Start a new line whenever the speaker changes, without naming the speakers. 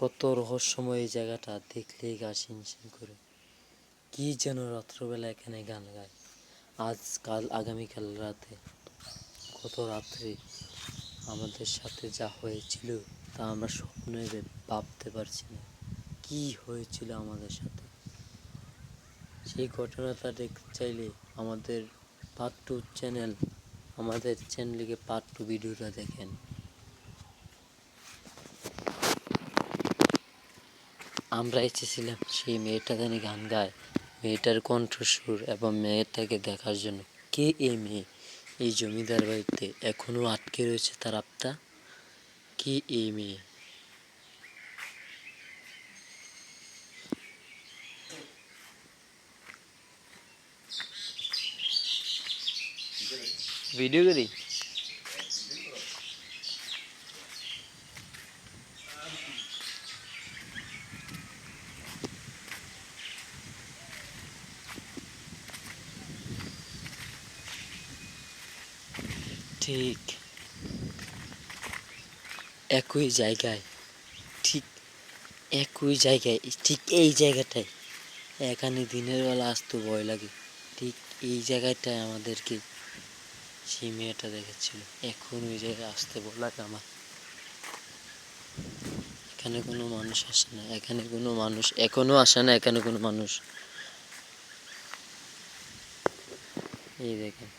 কত রহস্যময় এই জায়গাটা, দেখলেই গা শিনশিন করে। কি যেন রাত্রবেলা এখানে গান গায়, আজ কাল আগামীকাল রাতে, গত রাত্রে আমাদের সাথে যা হয়েছিল তা আমরা স্বপ্নে ভাবতে পারছি না। কি হয়েছিল আমাদের সাথে, সেই ঘটনাটা দেখতে চাইলে আমাদের পার্ট 2 চ্যানেল, আমাদের চ্যানেলে পার্ট 2 ভিডিওটা দেখেন। আমরা এসেছিলাম সেই মেয়েটা জানি গান গায়, মেয়েটার কণ্ঠস্বর এবং মেয়েটাকে দেখার জন্য। কে এই মেয়ে এই জমিদার বাড়িতে এখনো আটকে রয়েছে, তার আত্মা? কে এই মেয়ে? ভিডিও করি। ঠিক একই জায়গায়, ঠিক একই জায়গায়, ঠিক এই জায়গাটায়, এখানে দিনের বেলা আসতে ভয় লাগে, ঠিক এই জায়গাটায় আমাদেরকে সেই মেয়েটা দেখেছিল। এখন ওই জায়গায় আসতে ভয় লাগে আমার। এখানে কোনো মানুষ আসে না, এখানে কোনো মানুষ এখনো আসে না, এখানে কোনো মানুষ। এই দেখেন।